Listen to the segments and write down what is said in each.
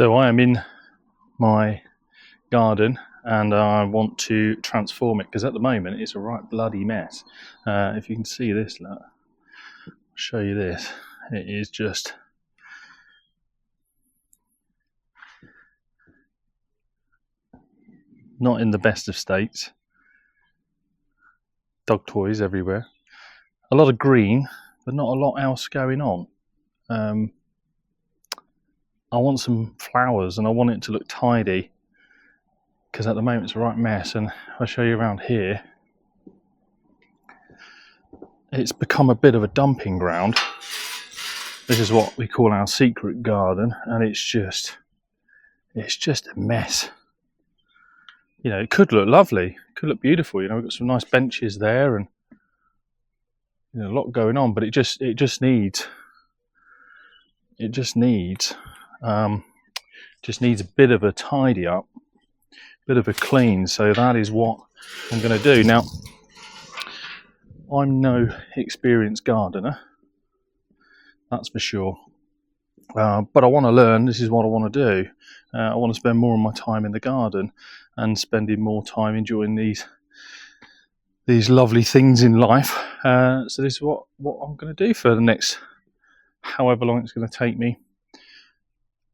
So I am in my garden and I want to transform it because at the moment it's a right bloody mess. If you can see this, look, I'll show you this. It is just not in the best of states. Dog toys everywhere. A lot of green, but not a lot else going on. I want some flowers and I want it to look tidy because at the moment it's a right mess. And I'll show you around here. It's become a bit of a dumping ground. This is what we call our secret garden, and it's just a mess. You know, it could look lovely, it could look beautiful. You know, we've got some nice benches there, and you know, a lot going on. But it just needs a bit of a tidy up, bit of a clean. So that is what I'm going to do now. I'm no experienced gardener, that's for sure. But I want to learn. This is what I want to do. I want to spend more of my time in the garden and spending more time enjoying these lovely things in life. So this is what I'm going to do for the next however long it's going to take me.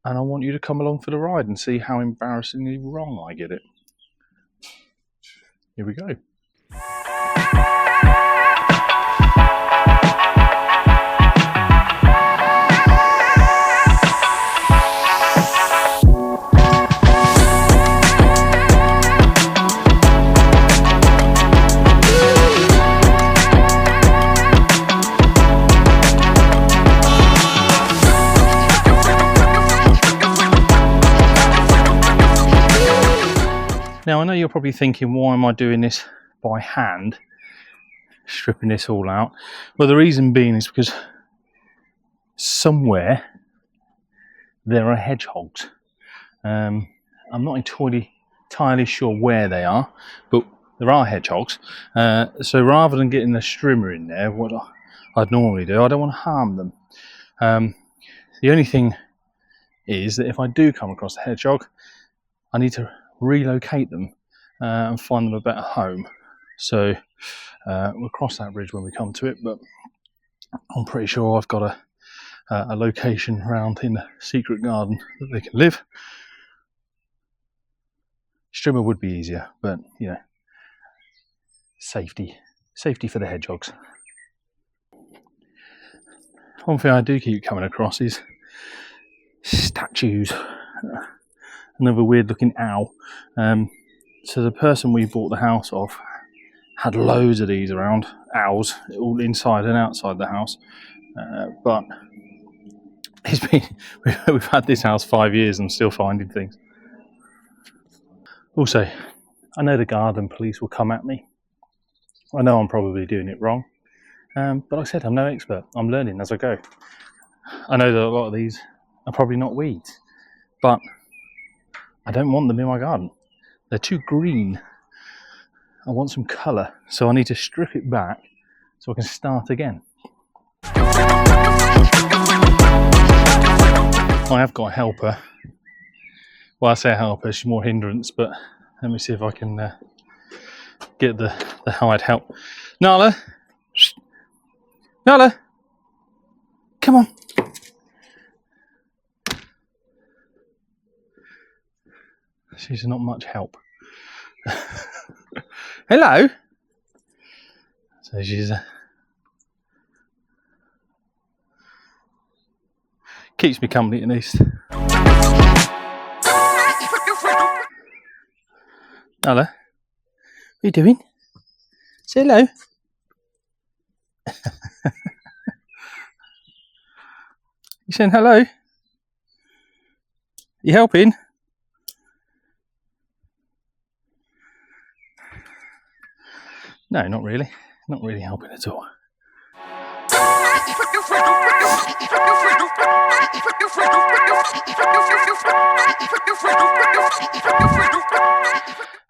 And I want you to come along for the ride and see how embarrassingly wrong I get it. Here we go. Now I know you're probably thinking, why am I doing this by hand, stripping this all out? Well, the reason being is because somewhere there are hedgehogs. I'm not entirely sure where they are, but there are hedgehogs. So rather than getting the strimmer in there, what I'd normally do, I don't want to harm them. The only thing is that if I do come across a hedgehog, I need to relocate them and find them a better home. So we'll cross that bridge when we come to it, but I'm pretty sure I've got a location around in the secret garden that they can live. Strimmer would be easier, but you know, safety for the hedgehogs. One thing I do keep coming across is statues. Another weird looking owl. So the person we bought the house off had loads of these around, owls, all inside and outside the house. But we've had this house 5 years and I'm still finding things. Also, I know the garden police will come at me. I know I'm probably doing it wrong. But like I said, I'm no expert. I'm learning as I go. I know that a lot of these are probably not weeds, but I don't want them in my garden. They're too green. I want some colour, so I need to strip it back so I can start again. I have got a helper. Well, I say a helper, she's more hindrance, but let me see if I can get the hired help. Nala! Nala! Come on! She's not much help. Hello. So she's keeps me company at least. Hello. What are you doing? Say hello. You saying hello? You helping? No, not really. Not really helping at all.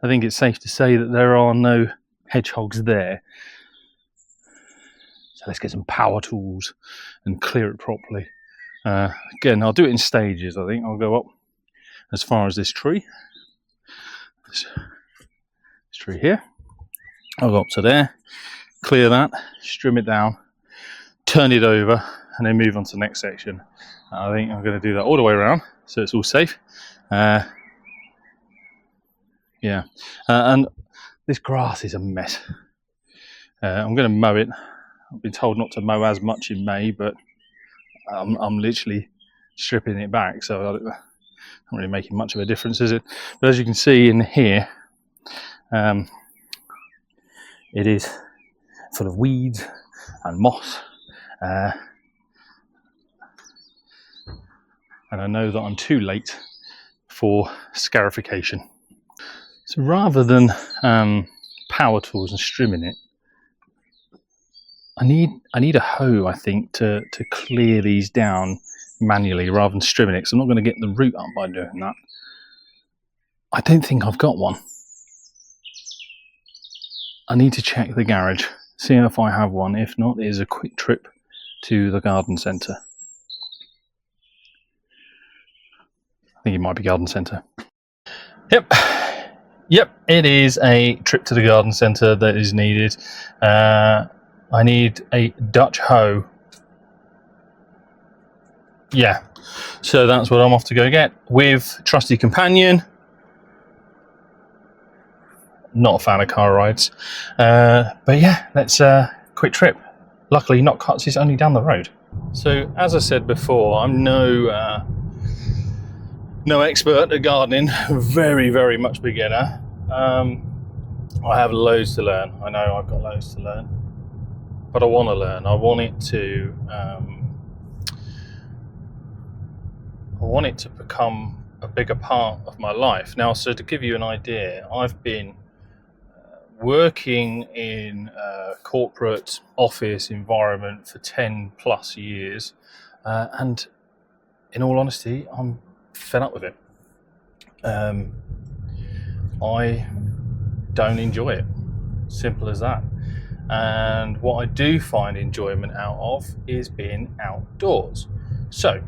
I think it's safe to say that there are no hedgehogs there. So let's get some power tools and clear it properly. Again, I'll do it in stages. I think I'll go up as far as this tree. This tree here. I'll go up to there, clear that, trim it down, turn it over, and then move on to the next section. I think I'm going to do that all the way around, so it's all safe. And this grass is a mess. I'm going to mow it. I've been told not to mow as much in May, but I'm literally stripping it back, so it's not really making much of a difference, is it? But as you can see in here, it is full of weeds and moss, and I know that I'm too late for scarification. So rather than power tools and strimming it, I need a hoe, I think, to clear these down manually rather than strimming it, because I'm not going to get the root up by doing that. I don't think I've got one. I need to check the garage, see if I have one. If not, it is a quick trip to the garden centre. I think it might be garden centre. Yep, it is a trip to the garden centre that is needed. I need a Dutch hoe. Yeah, so that's what I'm off to go get with trusty companion. Not a fan of car rides, but yeah, let's quick trip. Luckily not cuts, it's only down the road. So as I said before, I'm no expert at gardening, very much beginner. I have loads to learn. I know I've got loads to learn, but I want to learn. I want it to become a bigger part of my life. Now, so to give you an idea, I've been working in a corporate office environment for 10 plus years, and in all honesty, I'm fed up with it. I don't enjoy it, simple as that. And what I do find enjoyment out of is being outdoors. So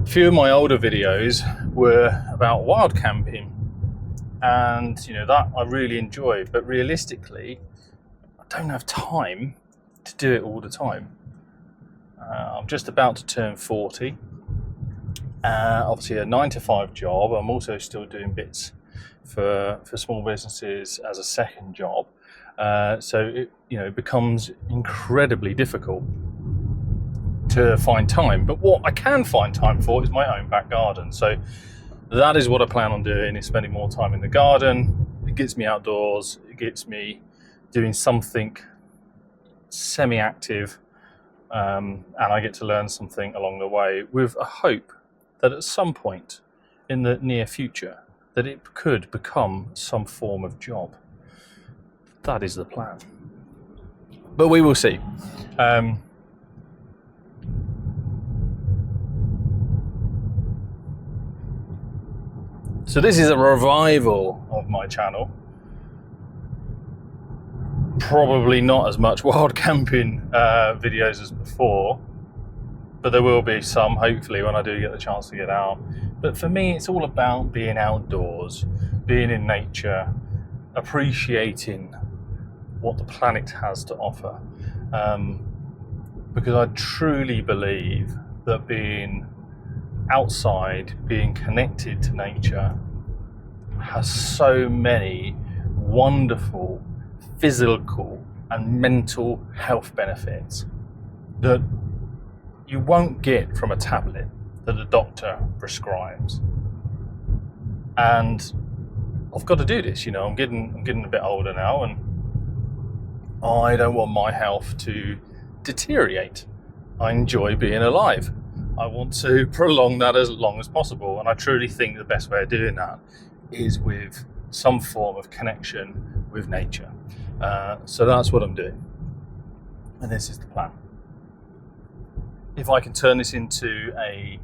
a few of my older videos were about wild camping, and that I really enjoy, but realistically I don't have time to do it all the time. I'm just about to turn 40. Obviously a 9-to-5 job. I'm also still doing bits for small businesses as a second job, so it becomes incredibly difficult to find time. But what I can find time for is my own back garden. So that is what I plan on doing, is spending more time in the garden. It gets me outdoors, it gets me doing something semi-active, and I get to learn something along the way, with a hope that at some point in the near future that it could become some form of job. That is the plan, but we will see. So this is a revival of my channel. Probably not as much wild camping videos as before, but there will be some, hopefully, when I do get the chance to get out. But for me, it's all about being outdoors, being in nature, appreciating what the planet has to offer. Because I truly believe that being outside, being connected to nature, has so many wonderful physical and mental health benefits that you won't get from a tablet that a doctor prescribes. And I've got to do this, I'm getting a bit older now, and I don't want my health to deteriorate. I enjoy being alive. I want to prolong that as long as possible, and I truly think the best way of doing that is with some form of connection with nature. So that's what I'm doing, and this is the plan. If I can turn this into a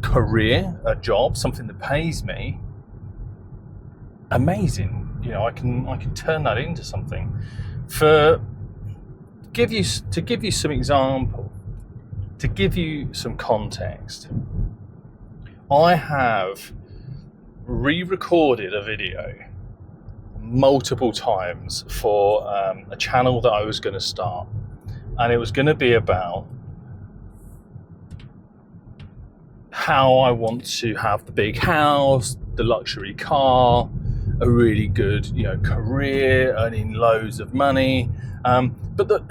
career, a job, something that pays me, amazing. I can turn that into something. To give you some example, to give you some context, I have re-recorded a video multiple times for a channel that I was going to start, and it was going to be about how I want to have the big house, the luxury car, a really good, career, earning loads of money. But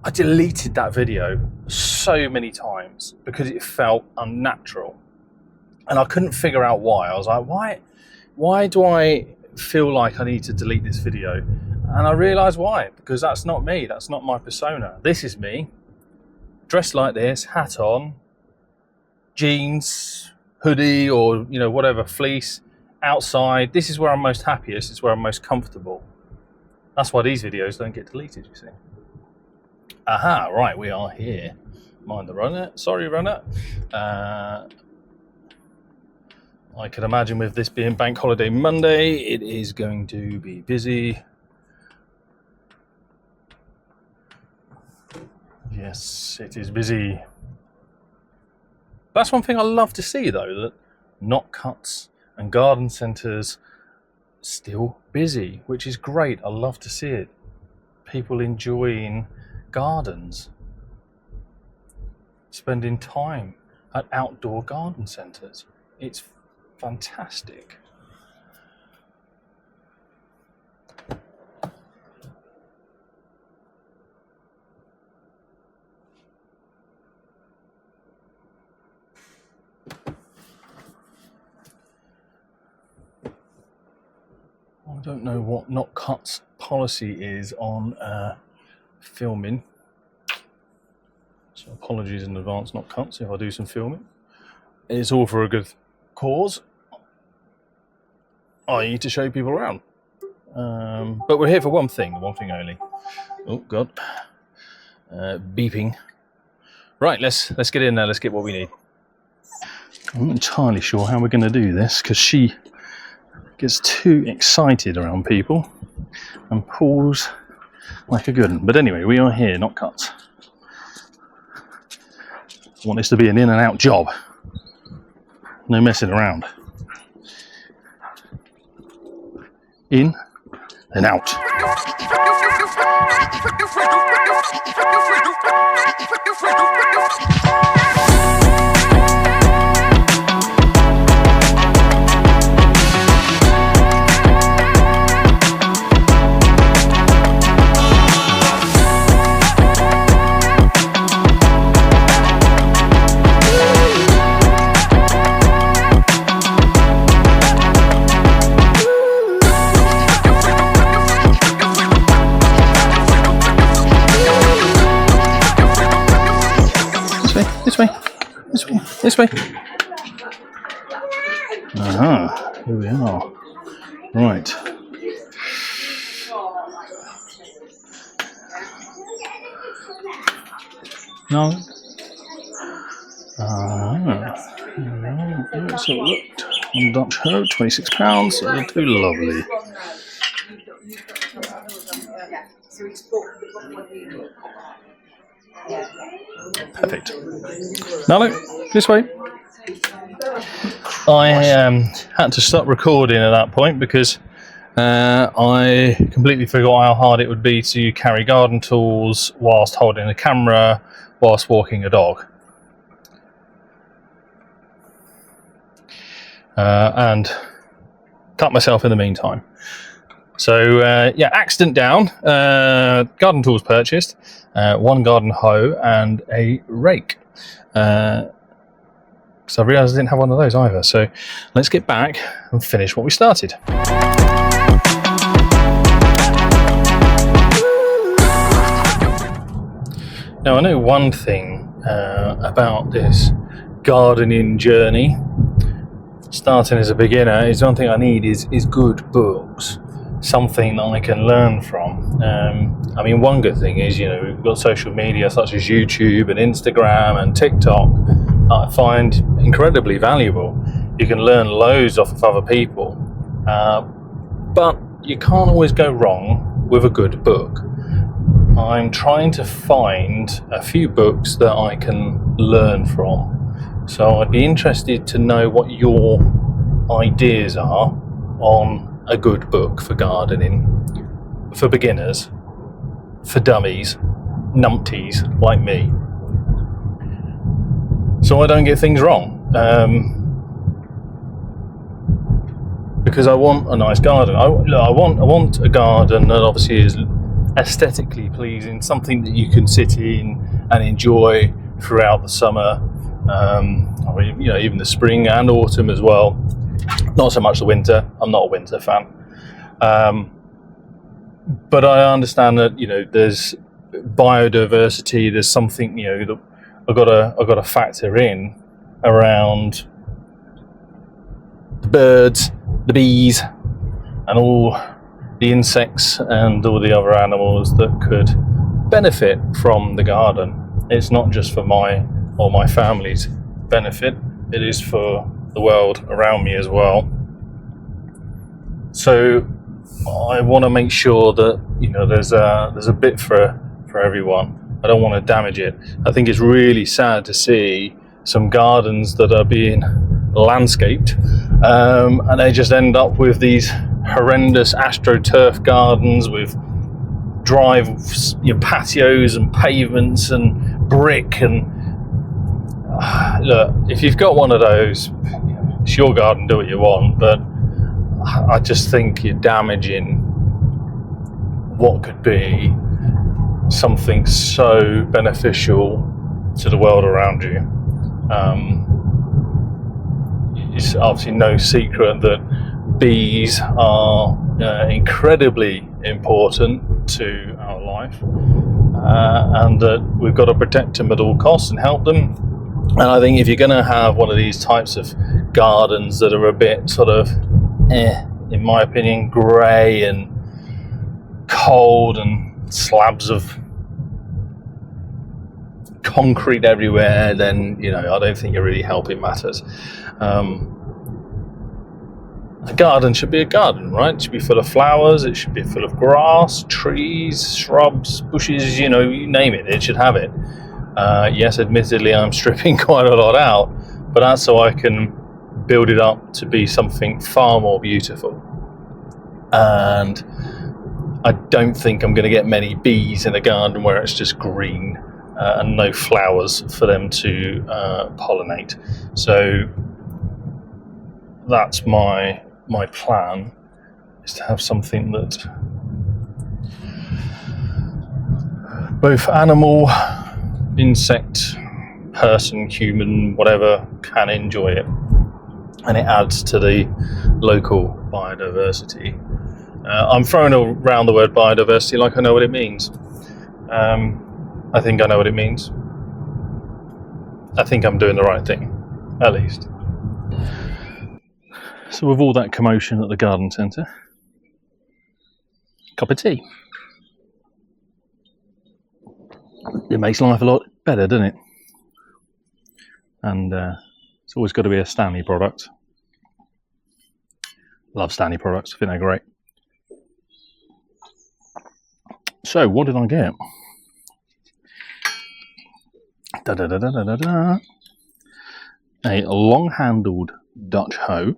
I deleted that video so many times because it felt unnatural, and I couldn't figure out why. I was like, why do I feel like I need to delete this video? And I realised why. Because that's not me. That's not my persona. This is me, dressed like this, hat on, jeans, hoodie, or whatever, fleece, outside. This is where I'm most happiest. It's where I'm most comfortable. That's why these videos don't get deleted, you see. Aha, right, we are here. Mind the runner. Sorry, runner. I can imagine with this being Bank Holiday Monday, it is going to be busy. Yes, it is busy. That's one thing I love to see, though, that knot cuts and garden centres still busy, which is great. I love to see it. People enjoying gardens, spending time at outdoor garden centres. It's fantastic. I don't know what Not Cut's policy is on filming, so apologies in advance, Not Cuts, if I do some filming. It's all for a good cause. I need to show people around, but we're here for one thing only. Oh god, beeping. Right, let's get in there. Let's get what we need. I'm not entirely sure how we're going to do this because she gets too excited around people and pulls like a good one. But anyway, we are here, Not Cuts. I want this to be an in and out job. No messing around. In and out. This way. Aha, here we are. Right. No. So looked on Dutch Herb, £26. So they're too lovely. Perfect. Now look, this way. I had to stop recording at that point because I completely forgot how hard it would be to carry garden tools whilst holding a camera, whilst walking a dog. And cut myself in the meantime. So accident down, garden tools purchased, one garden hoe and a rake. So I realised I didn't have one of those either. So let's get back and finish what we started. Now I know one thing about this gardening journey. Starting as a beginner is one thing I need is good books. Something that I can learn from. I mean, one good thing is, we've got social media such as YouTube and Instagram and TikTok I find incredibly valuable. You can learn loads off of other people, but you can't always go wrong with a good book. I'm trying to find a few books that I can learn from. So I'd be interested to know what your ideas are on a good book for gardening, for beginners, for dummies, numpties like me, so I don't get things wrong. Because I want a nice garden. I want a garden that obviously is aesthetically pleasing, something that you can sit in and enjoy throughout the summer, even the spring and autumn as well. Not so much the winter. I'm not a winter fan, but I understand that there's biodiversity. There's something that I've got to factor in around the birds, the bees, and all the insects and all the other animals that could benefit from the garden. It's not just for my or my family's benefit, it is for the world around me as well. So I want to make sure that there's a bit for everyone. I don't want to damage it. I think it's really sad to see some gardens that are being landscaped, and they just end up with these horrendous astroturf gardens with drives, patios and pavements and brick. And look, if you've got one of those, it's your garden, do what you want, but I just think you're damaging what could be something so beneficial to the world around you. It's obviously no secret that bees are incredibly important to our life, and that we've got to protect them at all costs and help them. And I think if you're going to have one of these types of gardens that are a bit sort of, in my opinion, grey and cold and slabs of concrete everywhere, then I don't think you're really helping matters. A garden should be a garden, right? It should be full of flowers, it should be full of grass, trees, shrubs, bushes, you name it, it should have it. Yes, admittedly I'm stripping quite a lot out, but that's so I can build it up to be something far more beautiful. And I don't think I'm going to get many bees in a garden where it's just green and no flowers for them to pollinate. So that's my plan, is to have something that both animal, insect, person, human, whatever, can enjoy it, and it adds to the local biodiversity. I'm throwing around the word biodiversity like I know what it means. I think I know what it means. I think I'm doing the right thing, at least. So with all that commotion at the garden centre, cup of tea. It makes life a lot better, doesn't it? And it's always got to be a Stanley product. Love Stanley products, I think they're great. So what did I get? A long-handled Dutch hoe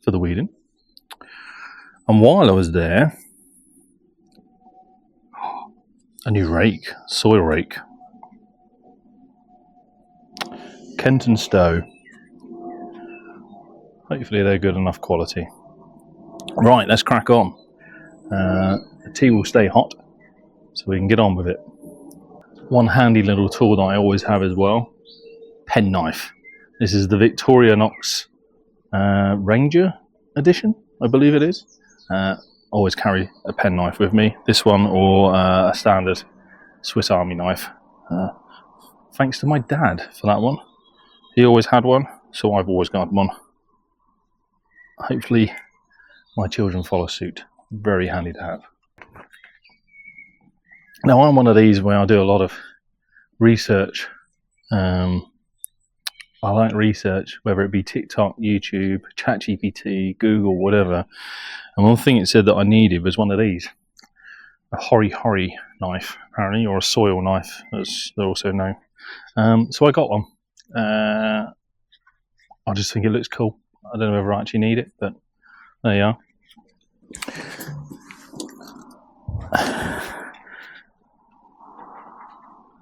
for the weeding. And while I was there, a new rake, soil rake. Kent and Stowe. Hopefully they're good enough quality. Right, let's crack on. The tea will stay hot, so we can get on with it. One handy little tool that I always have as well, penknife. This is the Victorinox Ranger edition, I believe it is. Always carry a penknife with me, this one or a standard Swiss Army knife. Thanks to my dad for that one. He always had one, so I've always got one. Hopefully my children follow suit. Very handy to have. Now I'm one of these where I do a lot of research. I like research, whether it be TikTok, YouTube, ChatGPT, Google, whatever. And one thing it said that I needed was one of these. a hori knife, apparently, or a soil knife, as they're also known. So I got one. I just think it looks cool. I don't know whether I actually need it, but there you are.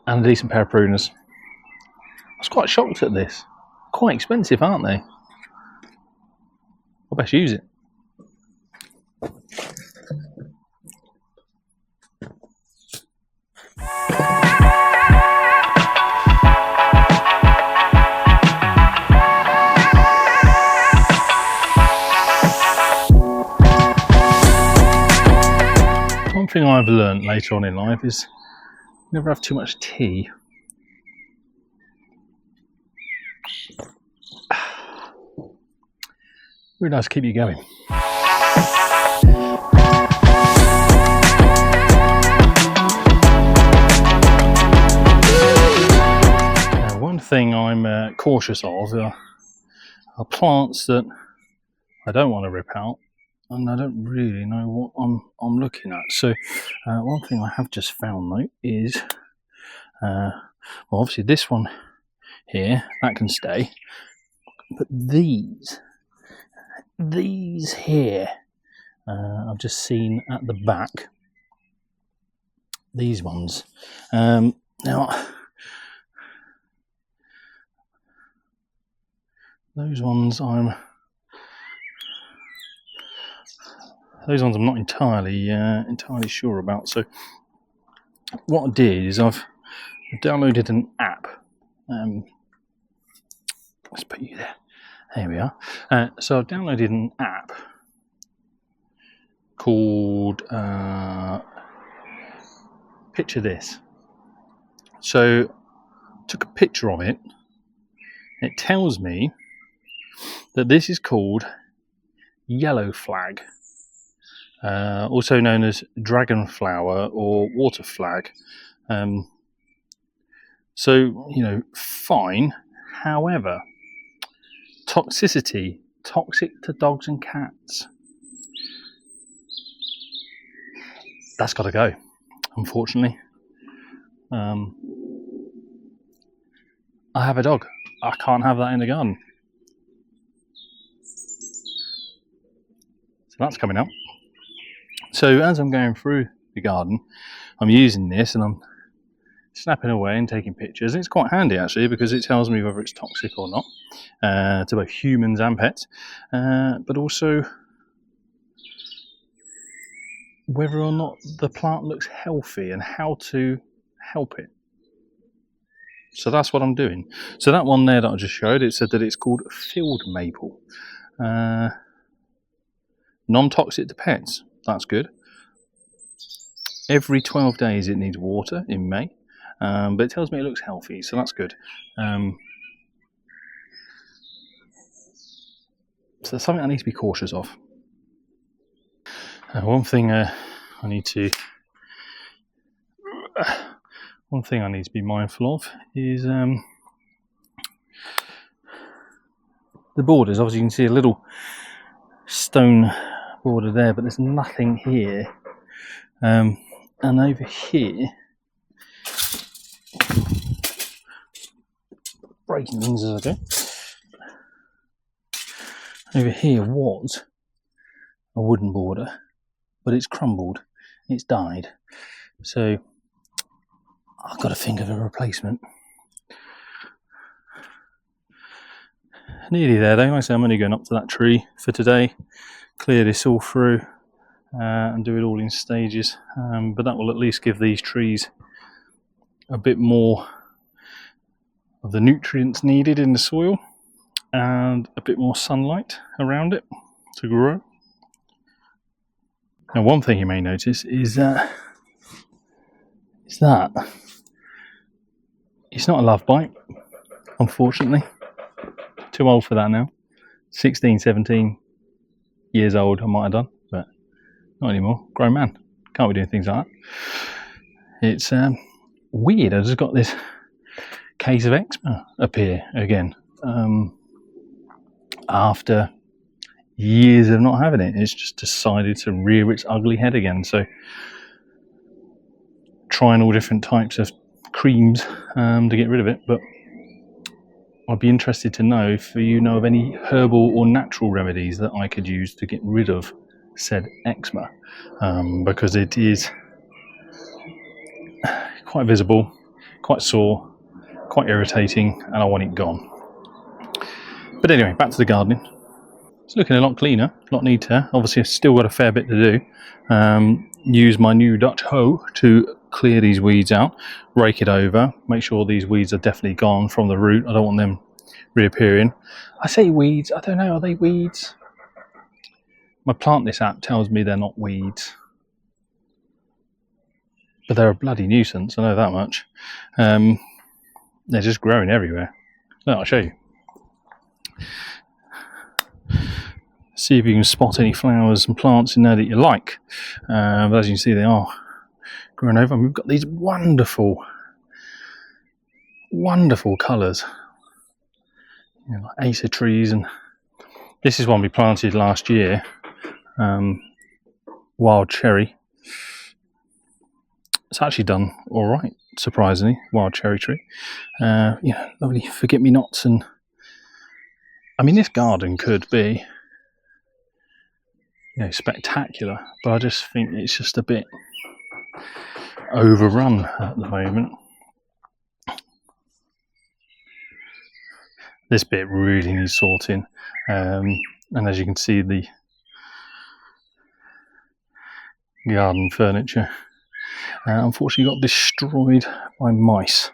And a decent pair of pruners. I was quite shocked at this. Quite expensive, aren't they? I best use it. One thing I've learned later on in life is never have too much tea. Really nice to keep you going. Now, one thing I'm cautious of are plants that I don't want to rip out, and I don't really know what I'm looking at. So one thing I have just found though is, well, obviously this one here, that can stay, but these here, I've just seen at the back, these ones. Now, those ones I'm not entirely sure about. So what I did is I've downloaded an app. Let's put you there. There we are. So I've downloaded an app called Picture This. So I took a picture of it. It tells me that this is called yellow flag, also known as dragon flower or water flag. So, fine. However, toxicity, toxic to dogs and cats. That's got to go, unfortunately. I have a dog. I can't have that in the garden. So that's coming up. So as I'm going through the garden, I'm using this and I'm snapping away and taking pictures. And it's quite handy actually, because it tells me whether it's toxic or not, to both humans and pets, but also whether or not the plant looks healthy and how to help it. So that's what I'm doing. So that one there that I just showed, it said that it's called field maple. Non-toxic to pets. That's good. Every 12 days it needs water in May, but it tells me it looks healthy, so that's good. So that's something I need to be cautious of. One thing I need to be mindful of is the borders. Obviously you can see a little stone border there, but there's nothing here. And over here, breaking things as I go, over here was a wooden border, but it's crumbled, it's died. So I've got to think of a replacement. Nearly there though. Like I say, I'm only going up to that tree for today, clear this all through and do it all in stages, but that will at least give these trees a bit more of the nutrients needed in the soil and a bit more sunlight around it to grow. Now one thing you may notice is that it's not a love bite, unfortunately. Too old for that now. 16, 17 years old I might have done, but not anymore. Grown man. Can't be doing things like that. It's weird. I just got this case of eczema appear again. After years of not having it, it's just decided to rear its ugly head again. So trying all different types of creams to get rid of it, but I'd be interested to know if you know of any herbal or natural remedies that I could use to get rid of said eczema, because it is quite visible, quite sore, quite irritating, and I want it gone. But anyway, back to the gardening. It's looking a lot cleaner, a lot neater. Obviously I've still got a fair bit to do. Use my new Dutch hoe to clear these weeds out, rake it over, make sure these weeds are definitely gone from the root. I don't want them reappearing. I say weeds, I don't know, are they weeds? My Plant This app tells me they're not weeds, but they're a bloody nuisance, I know that much. They're just growing everywhere. No, I'll show you. See if you can spot any flowers and plants in there that you like. But as you can see, they are growing over. And we've got these wonderful, wonderful colours. You know, like acer trees, and this is one we planted last year. Wild cherry. It's actually done all right, surprisingly. Wild cherry tree. Lovely forget-me-nots, and I mean, this garden could be, spectacular, but I just think it's just a bit overrun at the moment. This bit really needs sorting, and as you can see, the garden furniture unfortunately got destroyed by mice,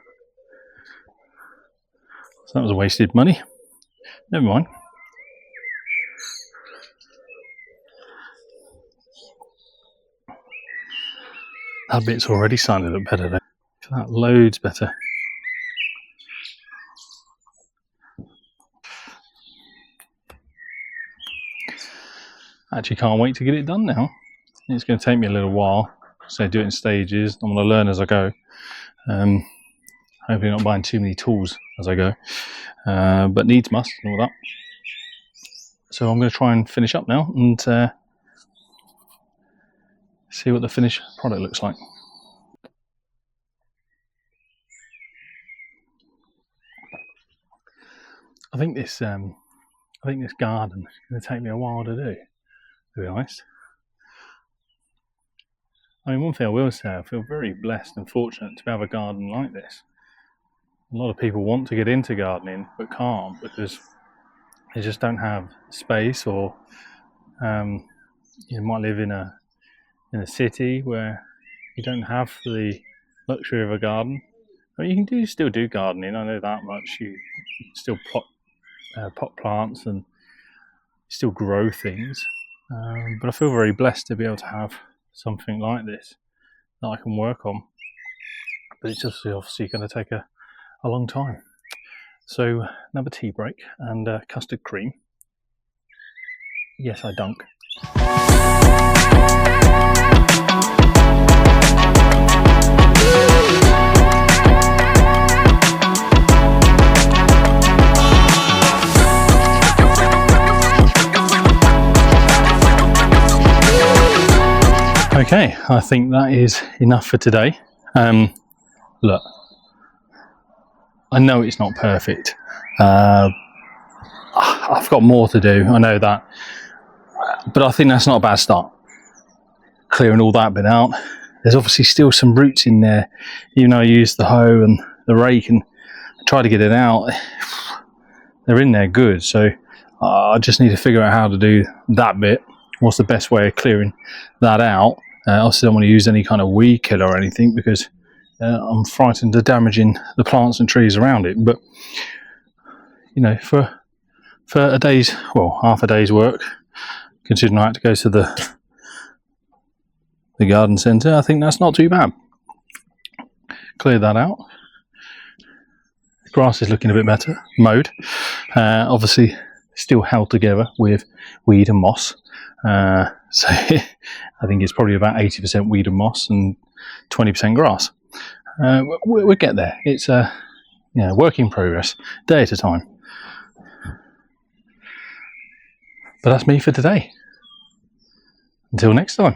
so that was a wasted money. Never mind. That bit's already sounded up better though. That loads better. Actually can't wait to get it done now. It's going to take me a little while, so I do it in stages. I'm going to learn as I go. Hopefully not buying too many tools as I go, but needs must and all that. So I'm going to try and finish up now and see what the finished product looks like. I think this garden is going to take me a while to do, to be honest. I mean, one thing I will say, I feel very blessed and fortunate to have a garden like this. A lot of people want to get into gardening but can't because they just don't have space, or you might live in a city where you don't have the luxury of a garden. I mean, you can still do gardening, I know that much. You still pot plants and still grow things, but I feel very blessed to be able to have something like this that I can work on, but it's just obviously going to take a long time. So another tea break and custard cream. Yes, I dunk. Okay, I think that is enough for today. Look, I know it's not perfect. I've got more to do, I know that. But I think that's not a bad start. Clearing all that bit out. There's obviously still some roots in there. Even though I used the hoe and the rake and try to get it out, they're in there good. So I just need to figure out how to do that bit. What's the best way of clearing that out? I also don't want to use any kind of weed killer or anything because I'm frightened of damaging the plants and trees around it. But for a day's, half a day's work, considering I had to go to the garden centre, I think that's not too bad. Clear that out. The grass is looking a bit better, mowed. Obviously still held together with weed and moss. So I think it's probably about 80% weed and moss and 20% grass. We'll get there. It's a work in progress, day at a time. But that's me for today. Until next time.